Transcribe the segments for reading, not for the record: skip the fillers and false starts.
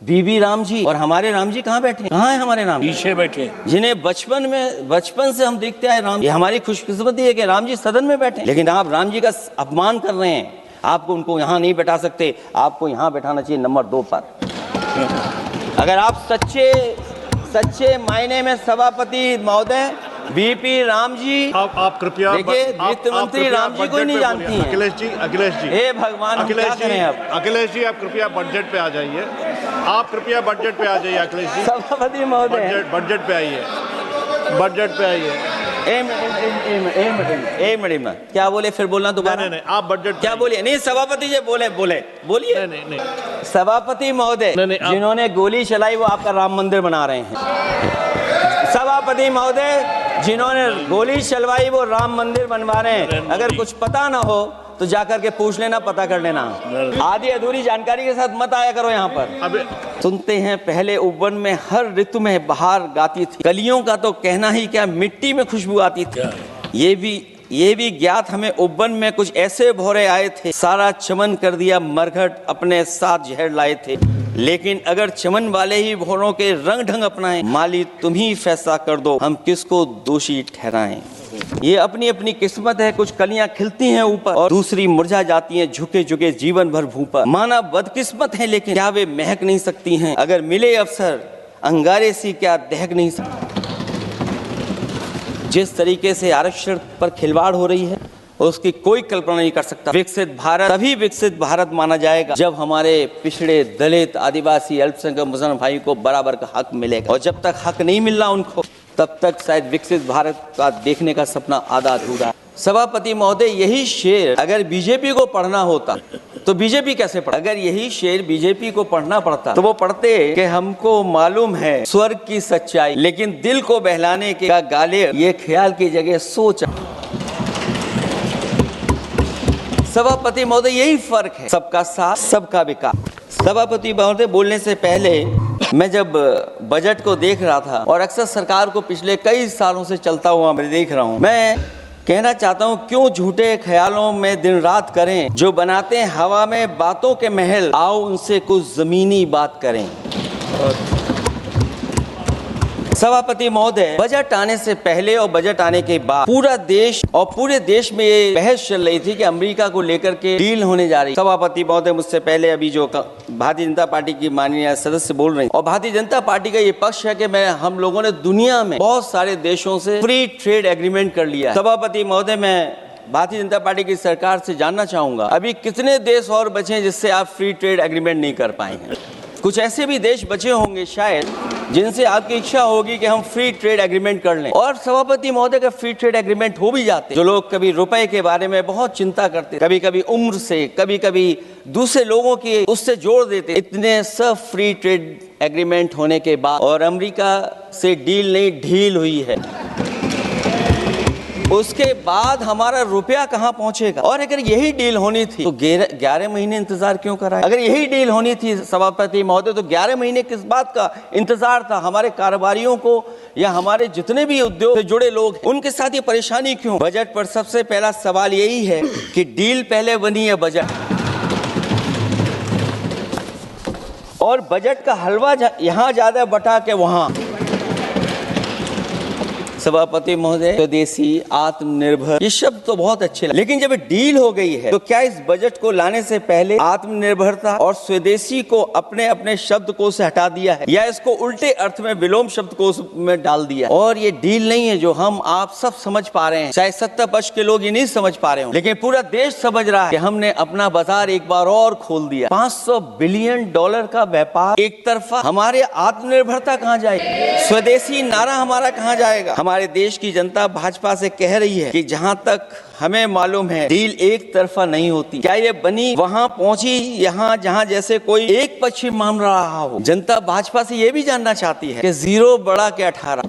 बीबी राम जी और हमारे राम जी कहाँ बैठे? कहाँ है हमारे राम? पीछे बैठे, जिन्हें बचपन से हम देखते आए राम। ये हमारी खुशकिस्मती है कि राम जी सदन में बैठे, लेकिन आप राम जी का अपमान कर रहे हैं। आपको उनको यहाँ नहीं बैठा सकते, आपको यहाँ बैठाना चाहिए नंबर 2 पर। अगर आप सच्चे मायने में सभापति महोदय बीपी राम जी, आप कृपया देखिए वित्त मंत्री राम जी को ही नहीं जानती हैं। अखिलेश जी, हे भगवान, हम क्या करें अब? अखिलेश जी, आप कृपया बजट पे आ जाइए। आप कृपया बजट पे आ जाइए अखिलेश जी। सभापति महोदय बजट पे आइए, बजट पे आइए। ए मैडम क्या बोले? फिर बोलना दोबारा। नहीं, आप बजट क्या बोलिए? नहीं सभापति जी बोलिए। नहीं। सभापति महोदय, जिन्होंने गोली चलाई वो आपका राम मंदिर बना रहे हैं। सभापति महोदय, जिन्होंने गोली चलवाई वो राम मंदिर बनवा रहे हैं। अगर कुछ पता ना हो तो जाकर के पूछ लेना, पता कर लेना। आधी अधूरी जानकारी के साथ मत आया करो यहाँ पर। सुनते हैं पहले उपवन में हर ऋतु में बहार गाती थी, कलियों का तो कहना ही क्या, मिट्टी में खुशबू आती थी। ये भी ज्ञात हमें उपवन में कुछ ऐसे भौरे आए थे, सारा चमन कर दिया मरघट, अपने साथ जहर लाए थे। लेकिन अगर चमन वाले ही भौरों के रंग ढंग अपनाएं, माली तुम ही फैसला कर दो, हम किसको दोषी ठहराएं। ये अपनी अपनी किस्मत है, कुछ कलियां खिलती हैं ऊपर और दूसरी मुरझा जाती हैं झुके झुके जीवन भर भूप पर। माना बदकिस्मत है लेकिन क्या वे महक नहीं सकती हैं? अगर मिले अवसर अंगारे सी क्या दहक नहीं सकती? जिस तरीके से आरक्षण पर खिलवाड़ हो रही है उसकी कोई कल्पना नहीं कर सकता। विकसित भारत तभी विकसित भारत माना जाएगा जब हमारे पिछड़े, दलित, आदिवासी, अल्पसंख्यक मुसलमान भाई को बराबर का हक मिलेगा। और जब तक हक नहीं मिल रहा उनको, तब तक शायद विकसित भारत का देखने का सपना आधा अधूरा। सभापति महोदय, यही शेर अगर बीजेपी को पढ़ना होता तो बीजेपी कैसे पढ़? अगर यही शेर बीजेपी को पढ़ना पड़ता तो वो पढ़ते कि हमको मालूम है स्वर्ग की सच्चाई, लेकिन दिल को बहलाने के गाले ये ख्याल की जगह सोच। सभापति महोदय, यही फर्क है, सबका साथ सबका विकास। सभापति महोदय, बोलने से पहले मैं जब बजट को देख रहा था और अक्सर सरकार को पिछले कई सालों से चलता हुआ मैं देख रहा हूँ, मैं कहना चाहता हूँ क्यों झूठे ख्यालों में दिन रात करें, जो बनाते हैं हवा में बातों के महल, आओ उनसे कुछ जमीनी बात करें। सभापति महोदय, बजट आने से पहले और बजट आने के बाद पूरे देश में ये बहस चल रही थी कि अमेरिका को लेकर के डील होने जा रही। सभापति महोदय, मुझसे पहले अभी जो भारतीय जनता पार्टी की माननीय सदस्य बोल रहे हैं, और भारतीय जनता पार्टी का ये पक्ष है कि हम लोगों ने दुनिया में बहुत सारे देशों से फ्री ट्रेड एग्रीमेंट कर लिया है। सभापति महोदय, मैं भारतीय जनता पार्टी की सरकार से जानना चाहूंगा अभी कितने देश और बचे हैं जिससे आप फ्री ट्रेड एग्रीमेंट नहीं कर पाए हैं? कुछ ऐसे भी देश बचे होंगे शायद जिनसे आपकी इच्छा होगी कि हम फ्री ट्रेड एग्रीमेंट कर लें। और सभापति महोदय, का फ्री ट्रेड एग्रीमेंट हो भी जाते, जो लोग कभी रुपए के बारे में बहुत चिंता करते, कभी कभी उम्र से, कभी कभी दूसरे लोगों की उससे जोड़ देते, इतने सब फ्री ट्रेड एग्रीमेंट होने के बाद और अमेरिका से डील नहीं ढील हुई है, उसके बाद हमारा रुपया कहां पहुंचेगा? और अगर यही डील होनी थी तो 11 महीने इंतजार क्यों कराया? अगर यही डील होनी थी सभापति महोदय तो 11 महीने किस बात का इंतजार था? हमारे कारोबारियों को या हमारे जितने भी उद्योग से जुड़े लोग हैं उनके साथ ये परेशानी क्यों? बजट पर सबसे पहला सवाल यही है कि डील पहले बनी है बजट, और बजट का हलवा यहाँ ज्यादा बटा के वहां। सभापति महोदय, स्वदेशी, आत्मनिर्भर, ये शब्द तो बहुत अच्छे लगे, लेकिन जब डील हो गई है तो क्या इस बजट को लाने से पहले आत्मनिर्भरता और स्वदेशी को अपने अपने शब्दकोश से हटा दिया है, या इसको उल्टे अर्थ में विलोम शब्दकोश में डाल दिया? और ये डील नहीं है जो हम आप सब समझ पा रहे हैं, शायद सत्ता पक्ष के लोग ये नहीं समझ पा रहे हो, लेकिन पूरा देश समझ रहा है कि हमने अपना बाजार एक बार और खोल दिया। $500 बिलियन का व्यापार एक तरफा, हमारे आत्मनिर्भरता कहाँ जाएगी? स्वदेशी नारा हमारा कहाँ जाएगा? हमारे देश की जनता भाजपा से कह रही है कि जहां तक हमें मालूम है डील एक तरफा नहीं होती। क्या ये बनी वहां पहुंची यहां जहां जैसे कोई एक पक्ष मान रहा हो? जनता भाजपा से ये भी जानना चाहती है कि 0 बड़ा के 18।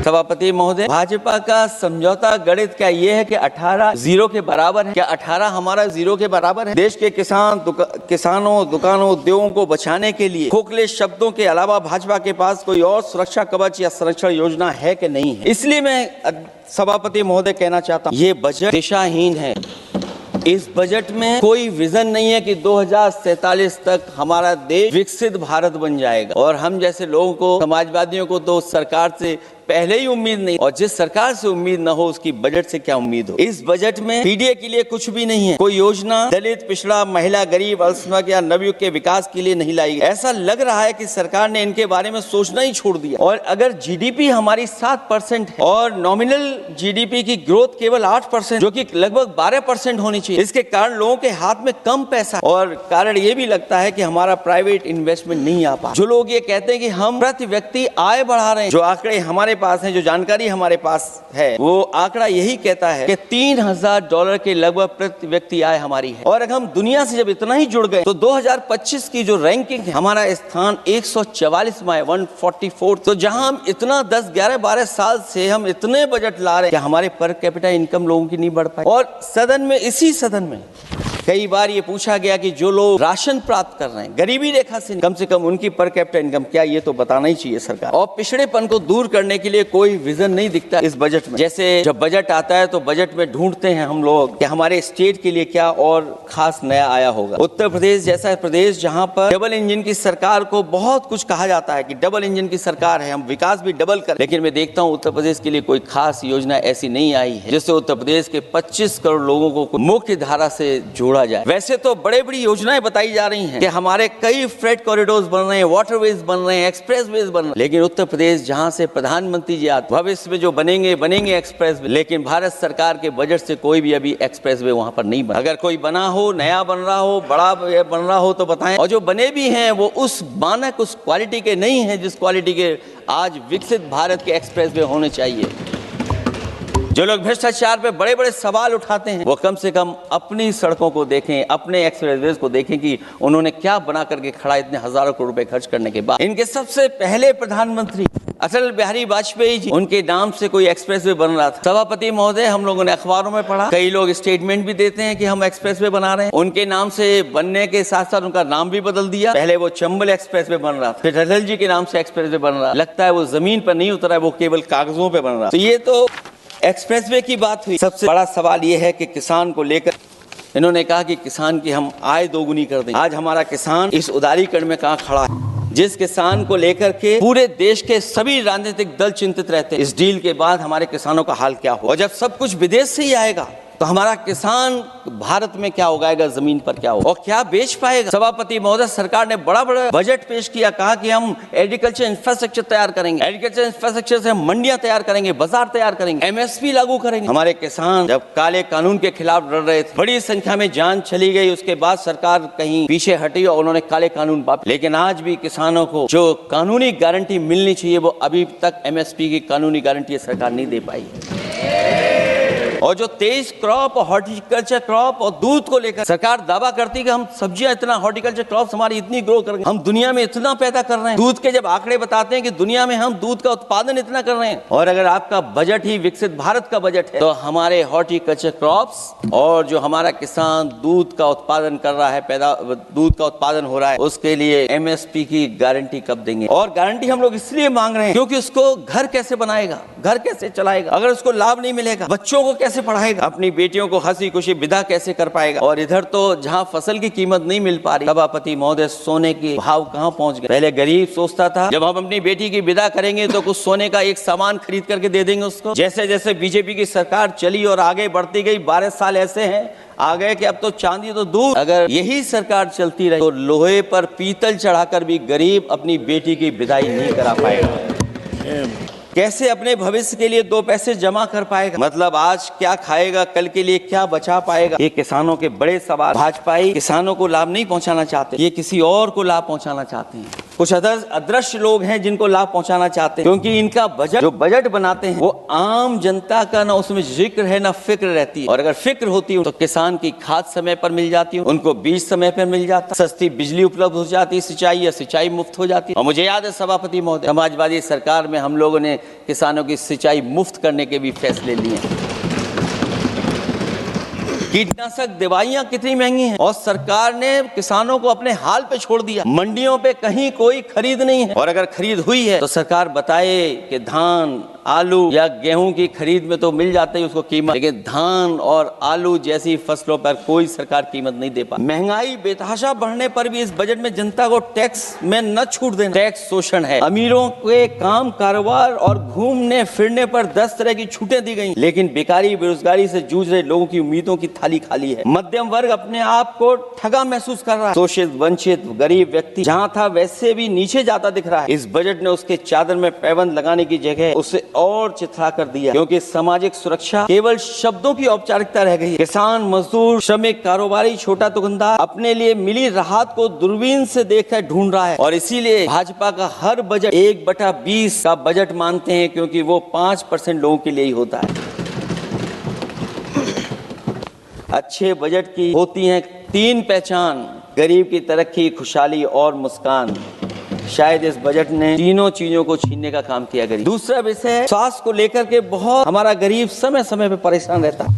सभापति महोदय, भाजपा का समझौता गणित क्या ये है कि 18 0 के बराबर है? क्या 18 हमारा 0 के बराबर है? देश के किसानों, दुकानों, उद्योगों को बचाने के लिए खोखले शब्दों के अलावा भाजपा के पास कोई और सुरक्षा कवच या संरक्षण योजना है कि नहीं है? इसलिए मैं सभापति महोदय कहना चाहता हूँ, ये बजट दिशाहीन है। इस बजट में कोई विजन नहीं है कि 2047 तक हमारा देश विकसित भारत बन जाएगा। और हम जैसे लोगों को, समाजवादियों को तो सरकार से पहले ही उम्मीद नहीं, और जिस सरकार से उम्मीद ना हो उसकी बजट से क्या उम्मीद हो। इस बजट में पीडीए के लिए कुछ भी नहीं है, कोई योजना दलित, पिछड़ा, महिला, गरीब, अल्पसंख्यक या नवयुग के विकास के लिए नहीं लाई गई। ऐसा लग रहा है कि सरकार ने इनके बारे में सोचना ही छोड़ दिया। और अगर जीडीपी हमारी 7% है और नॉमिनल जीडीपी की ग्रोथ केवल 8%, जो कि लगभग 12% होनी चाहिए, इसके कारण लोगों के हाथ में कम पैसा, और कारण ये भी लगता है कि हमारा प्राइवेट इन्वेस्टमेंट नहीं आ पा। जो लोग ये कहते हैं कि हम प्रति व्यक्ति आय बढ़ा रहे हैं, जो आंकड़े हमारे पास हैं, जो जानकारी हमारे पास है, वो आंकड़ा यही कहता है कि $3000 के लगभग प्रति व्यक्ति आय हमारी है। और अगर हम दुनिया से जब इतना ही जुड़ गए तो 2025 की जो रैंकिंग है, हमारा स्थान 144 में है, 144। तो जहां हम इतना 10, 11, 12 साल से हम इतने बजट ला रहे हैं कि हमारे पर कैपिटा इनकम लोगों की नहीं बढ़ पाई। और सदन में, इसी सदन में कई बार ये पूछा गया कि जो लोग राशन प्राप्त कर रहे हैं, गरीबी रेखा से कम उनकी पर कैपिटा इनकम क्या, ये तो बताना ही चाहिए सरकार। और पिछड़ेपन को दूर करने के लिए कोई विजन नहीं दिखता इस बजट में। जैसे जब बजट आता है तो बजट में ढूंढते हैं हम लोग कि हमारे स्टेट के लिए क्या और खास नया आया होगा। उत्तर प्रदेश जैसा प्रदेश जहां पर डबल इंजन की सरकार को बहुत कुछ कहा जाता है कि डबल इंजन की सरकार है, हम विकास भी डबल करें, लेकिन मैं देखता हूं उत्तर प्रदेश के लिए कोई खास योजना ऐसी नहीं आई है जिससे उत्तर प्रदेश के 25 करोड़ लोगों को मुख्य धारा से जोड़ा जाए। वैसे तो बड़े बड़ी योजनाएं बताई जा रही हैं कि हमारे कई फ्रेट कॉरिडोर्स बन रहे हैं, वाटरवेज बन रहे हैं, एक्सप्रेसवेज बन रहे हैं, लेकिन उत्तर प्रदेश जहां से प्रधानमंत्री जी आते, भविष्य में जो बनेंगे एक्सप्रेसवे, लेकिन भारत सरकार के बजट से कोई भी अभी एक्सप्रेसवे वहां पर नहीं बना। अगर कोई बना हो, नया बन रहा हो, बड़ा बन रहा हो तो बताएं। और जो बने भी हैं वो उस मानक, उस क्वालिटी के नहीं है जिस क्वालिटी के आज विकसित भारत के एक्सप्रेसवे होने चाहिए। जो लोग भ्रष्टाचार पे बड़े बड़े सवाल उठाते हैं, वो कम से कम अपनी सड़कों को देखें, अपने एक्सप्रेसवेज को देखें कि उन्होंने क्या बना करके खड़ा इतने हजारों करोड़ रुपए खर्च करने के बाद। इनके सबसे पहले प्रधानमंत्री अटल बिहारी वाजपेयी जी, उनके नाम से कोई एक्सप्रेसवे बन रहा था। सभापति महोदय, हम लोगों ने अखबारों में पढ़ा, कई लोग स्टेटमेंट भी देते हैं कि हम एक्सप्रेसवे बना रहे हैं। उनके नाम से बनने के साथ साथ उनका नाम भी बदल दिया। पहले वो चंबल एक्सप्रेसवे बन रहा था, फिर अटल जी के नाम से एक्सप्रेसवे बन रहा। लगता है वो जमीन पर नहीं उतरा है, वो केवल कागजों पर बन रहा। तो ये तो एक्सप्रेसवे की बात हुई। सबसे बड़ा सवाल यह है कि किसान को लेकर इन्होंने कहा कि किसान की हम आय दोगुनी कर दें। आज हमारा किसान इस उदारीकरण में कहां खड़ा है, जिस किसान को लेकर के पूरे देश के सभी राजनीतिक दल चिंतित रहते हैं। इस डील के बाद हमारे किसानों का हाल क्या हो, और जब सब कुछ विदेश से ही आएगा तो हमारा किसान भारत में क्या उगाएगा, जमीन पर क्या होगा और क्या बेच पाएगा। सभापति महोदय, सरकार ने बड़ा बड़ा बजट पेश किया, कहा कि हम एग्रीकल्चर इंफ्रास्ट्रक्चर तैयार करेंगे, एग्रीकल्चर इंफ्रास्ट्रक्चर से हम मंडियां तैयार करेंगे, बाजार तैयार करेंगे, एमएसपी लागू करेंगे। हमारे किसान जब काले कानून के खिलाफ लड़ रहे थे, बड़ी संख्या में जान चली गई, उसके बाद सरकार कहीं पीछे हटी और उन्होंने काले कानून वापस। लेकिन आज भी किसानों को जो कानूनी गारंटी मिलनी चाहिए वो अभी तक एमएसपी की कानूनी गारंटी सरकार नहीं दे पाई है। और जो 23 क्रॉप और हॉर्टिकल्चर क्रॉप और दूध को लेकर सरकार दावा करती है कि हम सब्जियां इतना, हॉर्टिकल्चर क्रॉप्स हमारी इतनी ग्रो करेंगे, हम दुनिया में इतना पैदा कर रहे हैं। दूध के जब आंकड़े बताते हैं कि दुनिया में हम दूध का उत्पादन इतना कर रहे हैं, और अगर आपका बजट ही विकसित भारत का बजट है, तो हमारे हॉर्टिकल्चर क्रॉप्स और जो हमारा किसान दूध का उत्पादन कर रहा है, दूध का उत्पादन हो रहा है, उसके लिए एमएसपी की गारंटी कब देंगे। और गारंटी हम लोग इसलिए मांग रहे हैं क्योंकि उसको घर कैसे बनाएगा, घर कैसे चलाएगा, अगर उसको लाभ नहीं मिलेगा, बच्चों को कैसे पढ़ाएगा, अपनी बेटियों को हंसी खुशी विदा कैसे कर पाएगा। और इधर तो जहां फसल की कीमत नहीं मिल पा रही, सभापति महोदय, सोने के भाव कहां पहुंच गए। पहले गरीब सोचता था जब हम अपनी बेटी की विदा करेंगे तो कुछ सोने का एक सामान खरीद करके दे देंगे उसको। जैसे जैसे बीजेपी की सरकार चली और आगे बढ़ती गई, 12 साल ऐसे हैं आ गए कि अब तो चांदी तो दूर। अगर यही सरकार चलती रही तो लोहे पर पीतल चढ़ाकर भी गरीब अपनी बेटी की विदाई नहीं करा पाएगा। कैसे अपने भविष्य के लिए 2 पैसे जमा कर पाएगा, मतलब आज क्या खाएगा, कल के लिए क्या बचा पाएगा। ये किसानों के बड़े सवाल। भाजपा किसानों को लाभ नहीं पहुंचाना चाहते, ये किसी और को लाभ पहुंचाना चाहते हैं। कुछ अदृश्य लोग हैं जिनको लाभ पहुंचाना चाहते हैं, क्योंकि इनका बजट, जो बजट बनाते हैं, वो आम जनता का ना उसमें जिक्र है ना फिक्र रहती है। और अगर फिक्र होती तो किसान की खाद समय पर मिल जाती, उनको बीज समय पर मिल जाता, सस्ती बिजली उपलब्ध हो जाती, सिंचाई या सिंचाई मुफ्त हो जाती। और मुझे याद है सभापति महोदय, समाजवादी सरकार में हम लोगों ने किसानों की सिंचाई मुफ्त करने के भी फैसले लिए। कीटनाशक दवाइयां कितनी महंगी हैं और सरकार ने किसानों को अपने हाल पे छोड़ दिया। मंडियों पे कहीं कोई खरीद नहीं है और अगर खरीद हुई है तो सरकार बताए कि धान, आलू या गेहूं की खरीद में तो मिल जाते ही उसको कीमत, लेकिन धान और आलू जैसी फसलों पर कोई सरकार कीमत नहीं दे पाती। महंगाई बेतहाशा बढ़ने पर भी इस बजट में जनता को टैक्स में न छूट देना टैक्स शोषण है। अमीरों के काम, कारोबार और घूमने फिरने पर 10 तरह की छूटें दी गई, लेकिन बेकारी, बेरोजगारी से जूझ रहे लोगों की उम्मीदों की थाली खाली है। मध्यम वर्ग अपने आप को ठगा महसूस कर रहा है। शोषित, वंचित, गरीब व्यक्ति जहाँ था वैसे भी नीचे जाता दिख रहा है। इस बजट ने उसके चादर में पैबंद लगाने की जगह उसे और चिथड़ा कर दिया, क्योंकि सामाजिक सुरक्षा केवल शब्दों की औपचारिकता रह गई है। किसान, मजदूर, श्रमिक, कारोबारी, छोटा दुकानदार अपने लिए मिली राहत को दूरबीन से देखकर ढूंढ रहा है और इसीलिए भाजपा का हर बजट 1/20 का बजट मानते हैं, क्योंकि वो 5% लोगों के लिए ही होता है। अच्छे बजट की होती हैं 3 पहचान: गरीब की तरक्की, खुशहाली और मुस्कान। शायद इस बजट ने तीनों चीजों को छीनने का काम किया। गरीब। दूसरा विषय है स्वास्थ्य को लेकर के बहुत हमारा गरीब समय समय पे परेशान रहता है।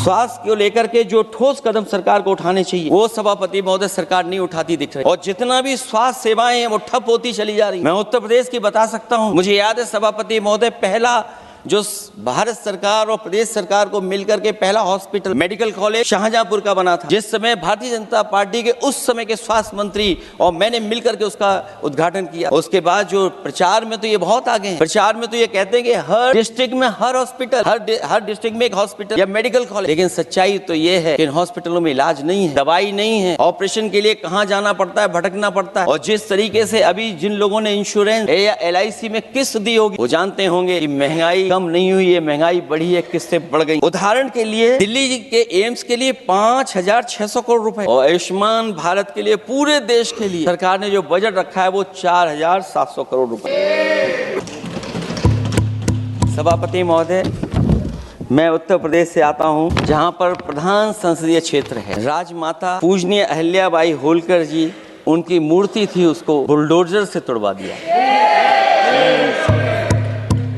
स्वास्थ्य को लेकर के जो ठोस कदम सरकार को उठाने चाहिए वो सभापति महोदय सरकार नहीं उठाती दिख रही और जितना भी स्वास्थ्य सेवाएं हैं वो ठप होती चली जा रही। मैं उत्तर प्रदेश की बता सकता हूँ। मुझे याद है सभापति महोदय, पहला जो भारत सरकार और प्रदेश सरकार को मिलकर के पहला हॉस्पिटल, मेडिकल कॉलेज शाहजहांपुर का बना था, जिस समय भारतीय जनता पार्टी के उस समय के स्वास्थ्य मंत्री और मैंने मिलकर के उसका उद्घाटन किया। उसके बाद जो प्रचार में तो ये बहुत आगे हैं। प्रचार में तो ये कहते हैं कि हर डिस्ट्रिक्ट में हर हॉस्पिटल, हर डिस्ट्रिक्ट में एक हॉस्पिटल या मेडिकल कॉलेज, लेकिन सच्चाई तो ये है कि इन हॉस्पिटलों में इलाज नहीं है, दवाई नहीं है, ऑपरेशन के लिए कहाँ जाना पड़ता है, भटकना पड़ता है। और जिस तरीके से अभी जिन लोगों ने इंश्योरेंस या LIC में किस्त दी होगी वो जानते होंगे कि महंगाई कम नहीं हुई है, महंगाई बढ़ी है, किस्तें बढ़ गई। उदाहरण के लिए दिल्ली के एम्स के लिए 5,600 करोड़ रुपए और आयुष्मान भारत के लिए पूरे देश के लिए सरकार ने जो बजट रखा है वो 4,700 करोड़ रुपए। सभापति महोदय, मैं उत्तर प्रदेश से आता हूं, जहां पर प्रधान संसदीय क्षेत्र है। राजमाता पूजनीय अहिल्याबाई होलकर जी, उनकी मूर्ति थी, उसको बुलडोजर से तोड़वा दिया।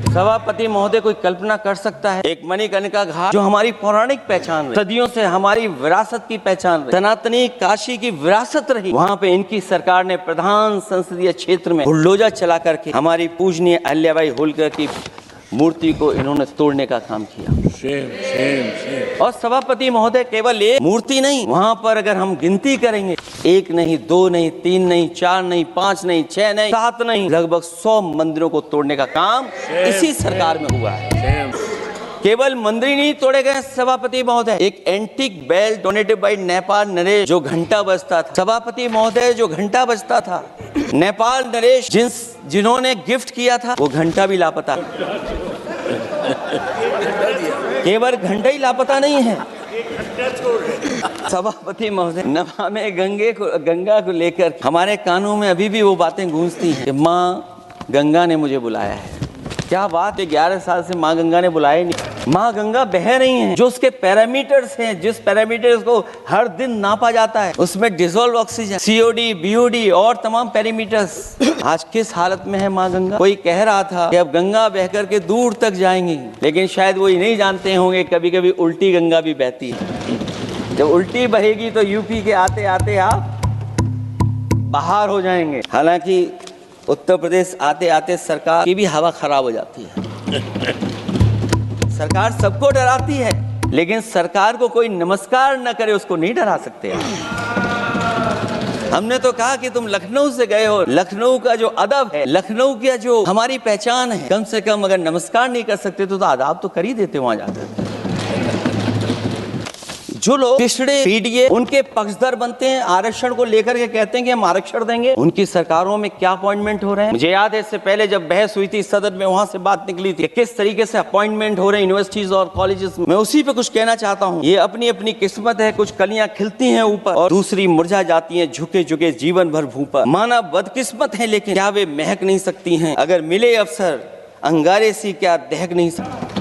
सभापति महोदय, कोई कल्पना कर सकता है एक मणिकर्णिका घाट जो हमारी पौराणिक पहचान रही, सदियों से हमारी विरासत की पहचान रही, सनातनी काशी की विरासत रही, वहाँ पे इनकी सरकार ने प्रधान संसदीय क्षेत्र में बुलडोजर चला करके हमारी पूजनीय अहिल्याबाई होलकर की मूर्ति को इन्होंने तोड़ने का काम किया। शेम। और सभापति महोदय, केवल एक मूर्ति नहीं, वहाँ पर अगर हम गिनती करेंगे 1 नहीं, 2 नहीं, 3 नहीं, 4 नहीं, 5 नहीं, 6 नहीं, 7 नहीं, लगभग 100 मंदिरों को तोड़ने का काम इसी सरकार में हुआ है। केवल मंदिर नहीं तोड़े गए सभापति महोदय, एक antique bell donated by Nepal नरेश जो घंटा बजता था, सभापति महोदय, जो घंटा बजता था, नेपाल नरेश जिन्होंने गिफ्ट किया था वो घंटा भी लापता। केवल घंटा ही लापता नहीं है सभापति महोदय, नमामि गंगा को लेकर हमारे कानों में अभी भी वो बातें गूंजती हैं कि माँ गंगा ने मुझे बुलाया है। क्या बात है, 11 साल से माँ गंगा ने बुलाया नहीं। माँ गंगा बह रही हैं, जो उसके पैरामीटर्स हैं, जिस पैरामीटर्स को हर दिन नापा जाता है, उसमें डिसॉल्व ऑक्सीजन, COD, BOD और तमाम पैरामीटर्स, आज किस हालत में है माँ गंगा। कोई कह रहा था कि अब गंगा बह करके दूर तक जाएंगी, लेकिन शायद वो ये नहीं जानते होंगे कभी कभी उल्टी गंगा भी बहती है। जब उल्टी बहेगी तो यूपी के आते आते आप बाहर हो जाएंगे। हालांकि उत्तर प्रदेश आते आते सरकार की भी हवा खराब हो जाती है। सरकार सबको डराती है, लेकिन सरकार को कोई नमस्कार न करे उसको नहीं डरा सकते। हमने तो कहा कि तुम लखनऊ से गए हो, लखनऊ का जो अदब है, लखनऊ की जो हमारी पहचान है, कम से कम अगर नमस्कार नहीं कर सकते तो आदाब तो कर ही देते वहां जाकर। जो लोग पिछड़े पीडीए उनके पक्षधर बनते हैं, आरक्षण को लेकर के कहते हैं कि हम आरक्षण देंगे, उनकी सरकारों में क्या अपॉइंटमेंट हो रहे हैं। मुझे याद है इससे पहले जब बहस हुई थी सदन में, वहां से बात निकली थी किस तरीके से अपॉइंटमेंट हो रहे हैं यूनिवर्सिटीज और कॉलेजेस में। मैं उसी पे कुछ कहना चाहता हूँ, ये अपनी अपनी किस्मत है, कुछ कलियां खिलती हैं ऊपर और दूसरी मुरझा जाती हैं झुके झुके जीवन भर भूप पर। माना बदकिस्मत है, लेकिन क्या वे महक नहीं सकती हैं? अगर मिले अवसर अंगारे सी क्या दहक नहीं सकती?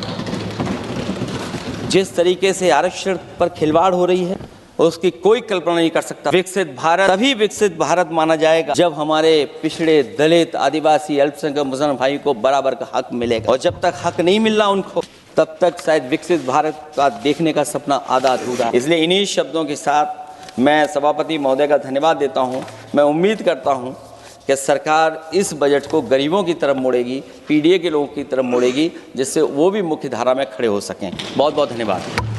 जिस तरीके से आरक्षण पर खिलवाड़ हो रही है उसकी कोई कल्पना नहीं कर सकता। विकसित भारत तभी विकसित भारत माना जाएगा जब हमारे पिछड़े, दलित, आदिवासी, अल्पसंख्यक मुसलमान भाई को बराबर का हक मिलेगा। और जब तक हक नहीं मिल रहा उनको, तब तक शायद विकसित भारत का देखने का सपना आधा अधूरा। इसलिए इन्हीं शब्दों के साथ मैं सभापति महोदय का धन्यवाद देता हूं। मैं उम्मीद करता हूं कि सरकार इस बजट को गरीबों की तरफ मोड़ेगी, पीडीए के लोगों की तरफ मोड़ेगी, जिससे वो भी मुख्य धारा में खड़े हो सकें। बहुत बहुत धन्यवाद।